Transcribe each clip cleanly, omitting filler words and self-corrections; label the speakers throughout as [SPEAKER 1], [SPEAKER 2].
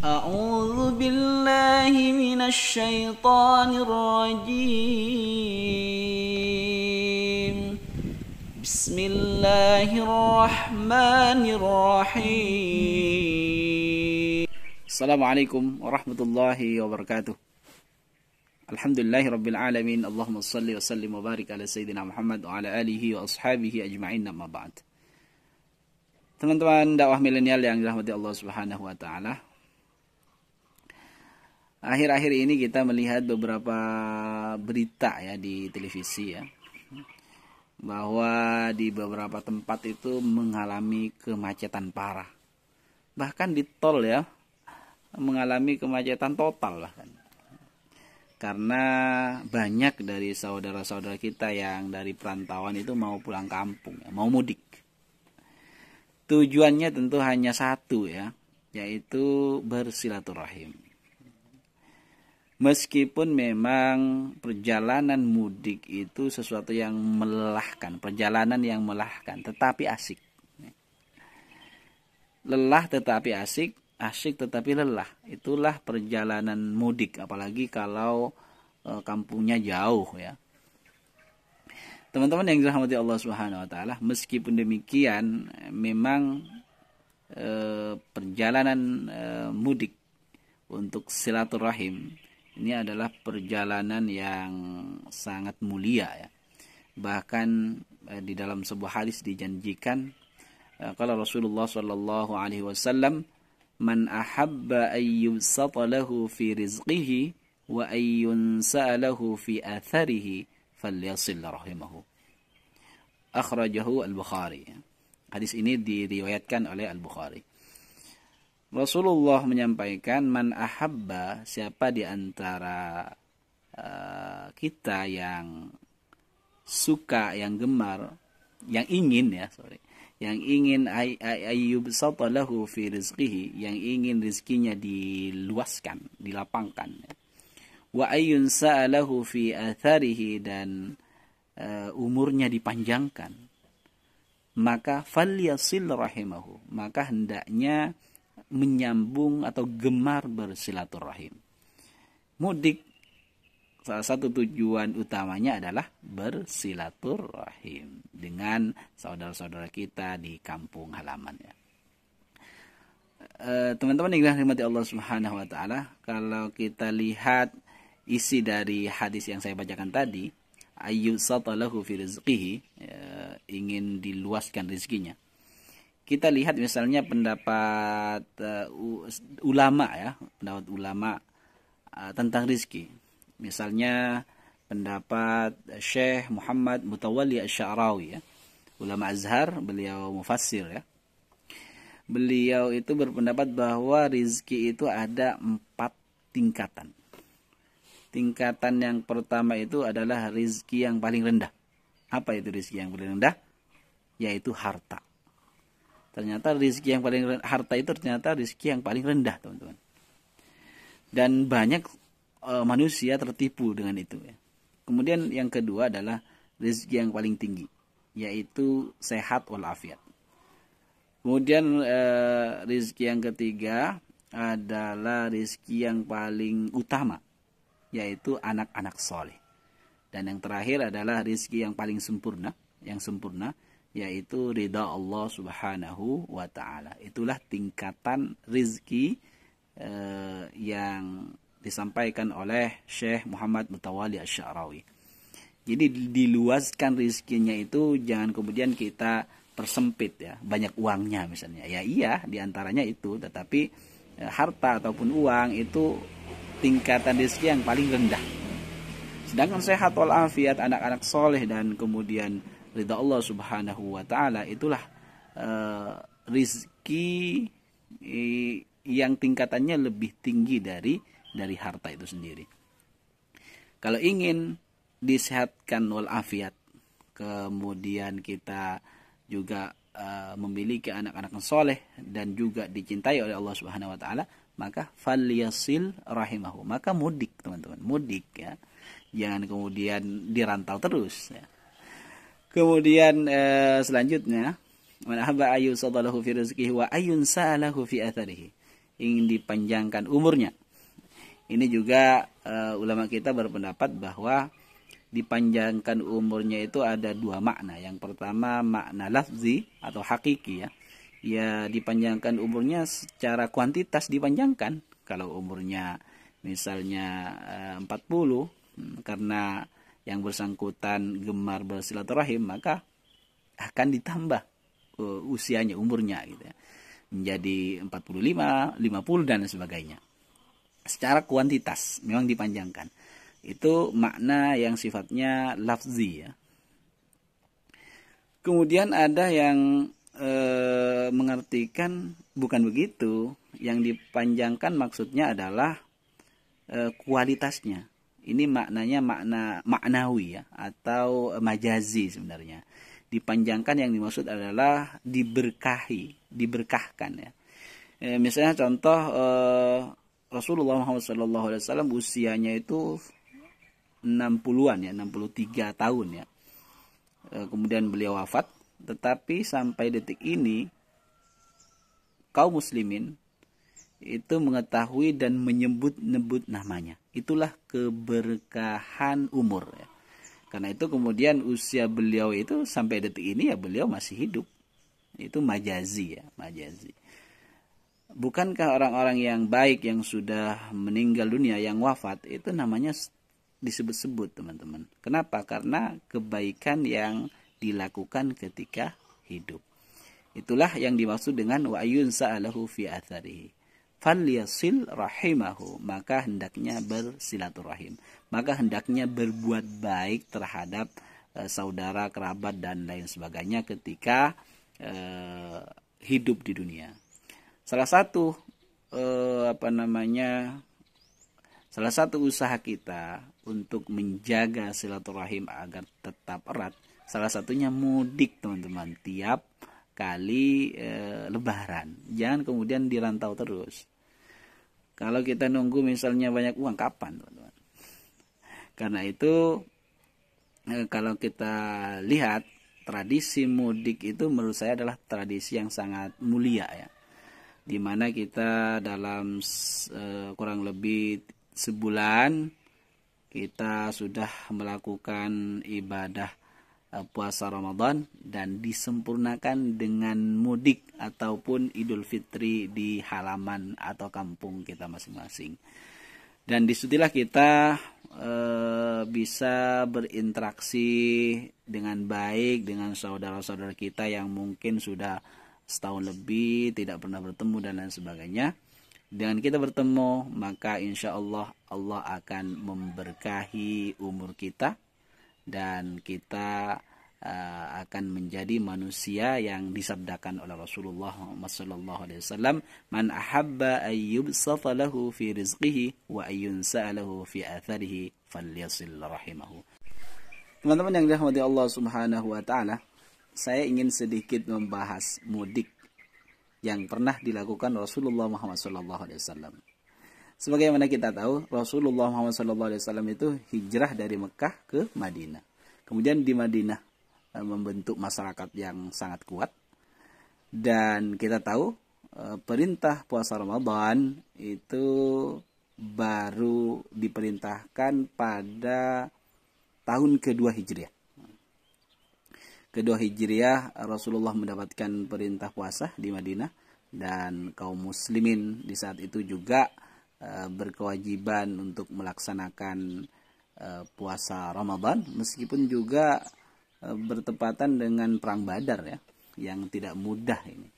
[SPEAKER 1] أعوذ بالله من الشيطان الرجيم بسم الله الرحمن الرحيم Assalamualaikum warahmatullahi wabarakatuh. Alhamdulillahi rabbil alamin. Allahumma salli wa sallim wa barik ala sayyidina Muhammad wa ala alihi wa ashabihi ajma'in, amma ba'd. Teman-teman dakwah milenial yang dirahmati Allah Subhanahu wa taala. Akhir-akhir ini kita melihat beberapa berita ya di televisi ya, bahwa di beberapa tempat itu mengalami kemacetan parah. Bahkan di tol ya, mengalami kemacetan total bahkan. Karena banyak dari saudara-saudara kita yang dari perantauan itu mau pulang kampung ya, mau mudik. Tujuannya tentu hanya satu ya, yaitu bersilaturahim. Meskipun memang perjalanan mudik itu sesuatu yang melelahkan, perjalanan yang melelahkan, tetapi asik. Lelah tetapi asik, asik tetapi lelah. Itulah perjalanan mudik, apalagi kalau kampungnya jauh ya. Teman-teman yang dirahmati Allah Subhanahu wa taala, meskipun demikian memang perjalanan mudik untuk silaturahim ini adalah perjalanan yang sangat mulia ya. Bahkan di dalam sebuah hadis dijanjikan kalau Rasulullah sallallahu alaihi wasallam, man ahabba ayyubsata lahu fi rizqihi wa ayyunsa lahu fi atharihi falyasil rahimahu. Akhrajahu Al-Bukhari. Hadis ini diriwayatkan oleh Al-Bukhari. Rasulullah menyampaikan, man ahabba, siapa di antara kita yang suka, yang gemar, yang ingin ayyubsata lahu fi rizqihi, yang ingin rizkinya diluaskan, dilapangkan ya. Wa ayyunsa lahu fi atharihi, dan umurnya dipanjangkan, maka falyasil rahimahu, maka hendaknya menyambung atau gemar bersilaturahim. Mudik salah satu tujuan utamanya adalah bersilaturahim dengan saudara-saudara kita di kampung halaman ya. Teman-teman yang dirahmati Allah Subhanahu wa taala, kalau kita lihat isi dari hadis yang saya bacakan tadi, ayyusata lahu fi rizqihi, ingin diluaskan rezekinya. Kita lihat misalnya pendapat ulama ya, pendapat ulama tentang rizki. Misalnya pendapat Syekh Muhammad Mutawalli Asy-Sya'rawi ya, ulama Azhar, beliau mufassir ya. Beliau itu berpendapat bahwa rizki itu ada 4 tingkatan. Tingkatan yang pertama itu adalah rizki yang paling rendah. Apa itu rizki yang paling rendah? Yaitu harta. Ternyata rizki yang paling harta itu ternyata rizki yang paling rendah, teman-teman. Dan banyak manusia tertipu dengan itu ya. Kemudian yang kedua adalah rizki yang paling tinggi, yaitu sehat walafiat. Kemudian rizki yang ketiga adalah rizki yang paling utama, yaitu anak-anak soleh. Dan yang terakhir adalah rizki yang paling sempurna, yaitu ridha Allah Subhanahu wa taala. Itulah tingkatan rizki yang disampaikan oleh Syekh Muhammad Mutawalli Asy-Sya'rawi. Jadi diluaskan rizkinya itu jangan kemudian kita persempit ya, banyak uangnya misalnya. Ya iya, diantaranya itu, tetapi harta ataupun uang itu tingkatan rizki yang paling rendah. Sedangkan sehat walafiat, anak-anak soleh, dan kemudian ridha Allah Subhanahu wa taala, itulah rizki yang tingkatannya lebih tinggi dari harta itu sendiri. Kalau ingin disehatkan walafiat, kemudian kita juga memiliki anak-anak yang soleh dan juga dicintai oleh Allah Subhanahu wa taala, maka falyasil rahimahu, maka mudik, teman-teman, mudik ya. Jangan kemudian dirantau terus ya. Kemudian selanjutnya, man ahabba ayyusadalahu fi rizqihi wa ayyunsa lahu fi atharihi. ingin dipanjangkan umurnya. Ini juga ulama kita berpendapat bahwa dipanjangkan umurnya itu ada dua makna. Yang pertama makna lafzi atau hakiki ya. Ya dipanjangkan umurnya secara kuantitas dipanjangkan. Kalau umurnya misalnya 40 karena yang bersangkutan gemar bersilaturahim, maka akan ditambah usianya, umurnya gitu ya. Menjadi 45, 50 dan sebagainya. Secara kuantitas memang dipanjangkan. Itu makna yang sifatnya lafzi ya. Kemudian ada yang mengartikan bukan begitu. Yang dipanjangkan maksudnya adalah kualitasnya. Ini maknanya makna maknawi ya, atau majazi sebenarnya. Dipanjangkan yang dimaksud adalah diberkahi, diberkahkan ya. Misalnya contoh Rasulullah Muhammad SAW usianya itu 60-an ya, 63 tahun ya. Kemudian beliau wafat, tetapi sampai detik ini kaum muslimin itu mengetahui dan menyebut-nebut namanya. Itulah keberkahan umur ya. Karena itu kemudian usia beliau itu sampai detik ini ya beliau masih hidup. Itu majazi ya, majazi. Bukankah orang-orang yang baik yang sudah meninggal dunia, yang wafat, itu namanya disebut-sebut teman-teman. Kenapa? Karena kebaikan yang dilakukan ketika hidup. Itulah yang dimaksud dengan wa ayun sa'alahu fi atharihi. Falyasil rahimahu, maka hendaknya bersilaturahim, maka hendaknya berbuat baik terhadap saudara, kerabat dan lain sebagainya ketika hidup di dunia. Salah satu salah satu usaha kita untuk menjaga silaturahim agar tetap erat, salah satunya mudik teman-teman, tiap kali lebaran. Jangan kemudian dirantau terus. Kalau kita nunggu misalnya banyak uang, kapan teman-teman? Karena itu kalau kita lihat tradisi mudik itu menurut saya adalah tradisi yang sangat mulia ya. Dimana kita dalam kurang lebih sebulan kita sudah melakukan ibadah puasa Ramadan dan disempurnakan dengan mudik ataupun Idul Fitri di halaman atau kampung kita masing-masing. Dan disitulah kita bisa berinteraksi dengan baik dengan saudara-saudara kita yang mungkin sudah setahun lebih tidak pernah bertemu dan lain sebagainya. Dengan kita bertemu, maka insya Allah Allah akan memberkahi umur kita. Dan kita akan menjadi manusia yang disabdakan oleh Rasulullah SAW, man ahabba ayyubsata lahu fi rizqihi wa ayyunsa lahu fi atharihi falyasil rahimahu. Teman-teman yang dirahmati Allah Subhanahu wa taala, saya ingin sedikit membahas mudik yang pernah dilakukan Rasulullah Muhammad SAW. Sebagaimana kita tahu, Rasulullah Muhammad SAW itu hijrah dari Mekah ke Madinah. Kemudian di Madinah membentuk masyarakat yang sangat kuat. Dan kita tahu perintah puasa Ramadan itu baru diperintahkan pada tahun kedua Hijriah. Kedua Hijriah Rasulullah mendapatkan perintah puasa di Madinah. Dan kaum muslimin di saat itu juga berkewajiban untuk melaksanakan puasa Ramadan, meskipun juga bertepatan dengan perang Badar ya, yang tidak mudah ini.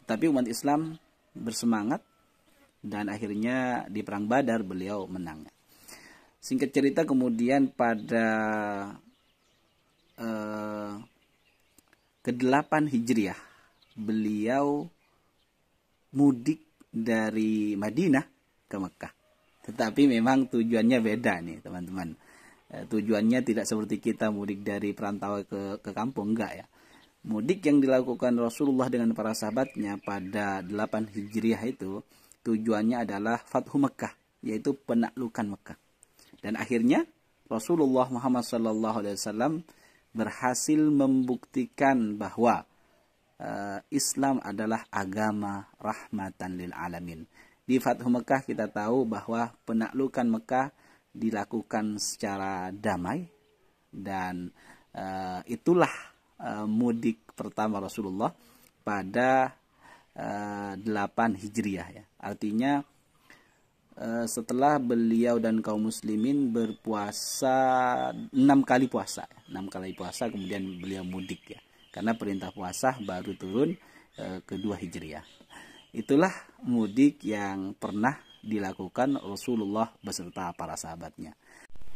[SPEAKER 1] Tapi umat Islam bersemangat dan akhirnya di perang Badar beliau menang. Singkat cerita kemudian pada ke-8 Hijriah beliau mudik dari Madinah ke Mekah. Tetapi memang tujuannya beda nih teman-teman. Tujuannya tidak seperti kita mudik dari perantauan ke kampung, enggak ya. Mudik yang dilakukan Rasulullah dengan para sahabatnya pada 8 Hijriah itu tujuannya adalah Fathu Mekah, yaitu penaklukan Mekah. Dan akhirnya Rasulullah Muhammad SAW berhasil membuktikan bahwa Islam adalah agama rahmatan lil alamin. Di Fathu Mekah kita tahu bahwa penaklukan Mekah dilakukan secara damai, dan itulah mudik pertama Rasulullah pada 8 Hijriah ya. Artinya setelah beliau dan kaum muslimin berpuasa 6 kali puasa, 6 kali puasa kemudian beliau mudik ya. Karena perintah puasa baru turun kedua Hijriah. Itulah mudik yang pernah dilakukan Rasulullah beserta para sahabatnya.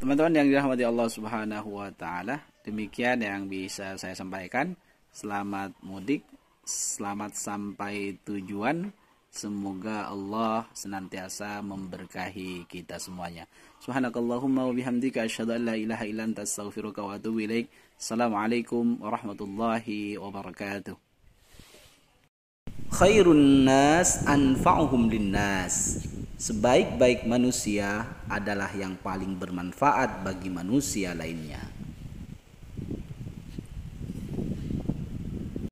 [SPEAKER 1] Teman-teman yang dirahmati Allah Subhanahu wa taala, demikian yang bisa saya sampaikan. Selamat mudik, selamat sampai tujuan. Semoga Allah senantiasa memberkahi kita semuanya. Subhanakallahumma wa bihamdika asyhadu an la ilaha illa anta astaghfiruka wa atubu ilaik. Assalamualaikum warahmatullahi wabarakatuh. Khairun nas anfa'uhum linnas. Sebaik-baik manusia adalah yang paling bermanfaat bagi manusia lainnya.